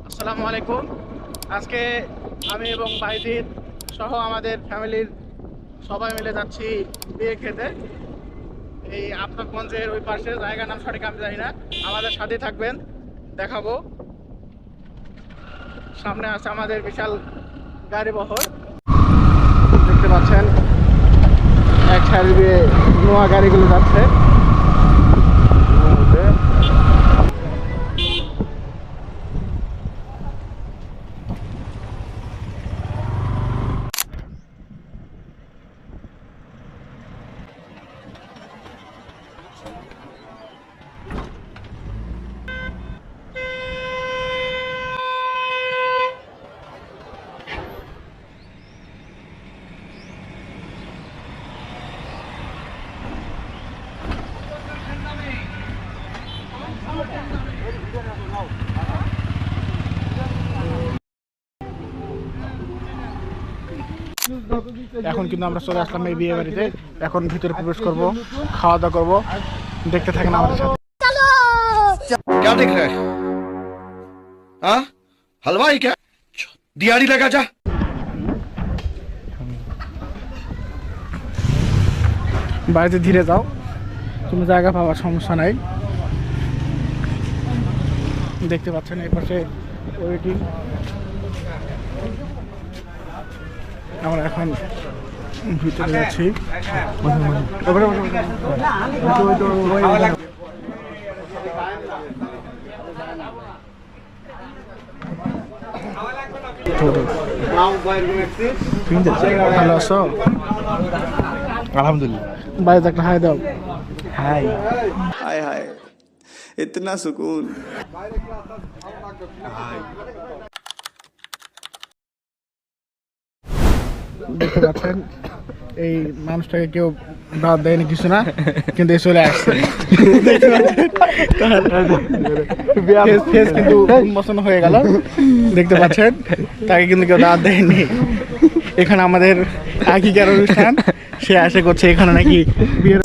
আসসালামু আলাইকুম। আজকে আমি এবং ভাইজিৎ সহ আমাদের ফ্যামিলির সবাই মিলে যাচ্ছি বিয়ে খেতে। এই আফতাবগঞ্জের ওই পাশে, জায়গার নাম সঠিক আমি জানি না। আমাদের সাথে থাকবেন, দেখাবো। সামনে আছে আমাদের বিশাল গাড়ি বহর, দেখতে পাচ্ছেন। এক সাইড দিয়ে নোয়া গাড়িগুলো যাচ্ছে। এখন কিন্তু আমরা চলে আসলাম এই বিয়ে বাড়িতে। এখন ভিতরে প্রবেশ করব, খাওয়া দাওয়া করবো। দেখতে থাকেন আমাদের সাথে। क्या देख रहा है? हाँ? हलवाई क्या? दिहाड़ी लगा जा। বাড়িতে ধীরে যাও, তুমি জায়গা পাওয়ার সমস্যা নাই। দেখতে পাচ্ছেন এই পাশে ওয়েটিং। আমরা এখন ভিতরে যাচ্ছি। ভালো আছো? अल्हम्दुलिल्लाह। বাড়িতে একটা হাই দাও। हाय हाय हाय इतना सुकून। দেখতে পাচ্ছেন এই মানুষটাকে কেউ দাওয়াত দেয়নি কিছু না, কিন্তু এ চলে আসছে। দেখতে পাচ্ছেন ফেস কিন্তু উন্মোচন হয়ে গেল। দেখতে পাচ্ছেন তাকে কিন্তু কেউ দাওয়াত দেয়নি। এখানে আমাদের আকিকার অনুষ্ঠান, সে আশা করছে এখানে নাকি বিয়ের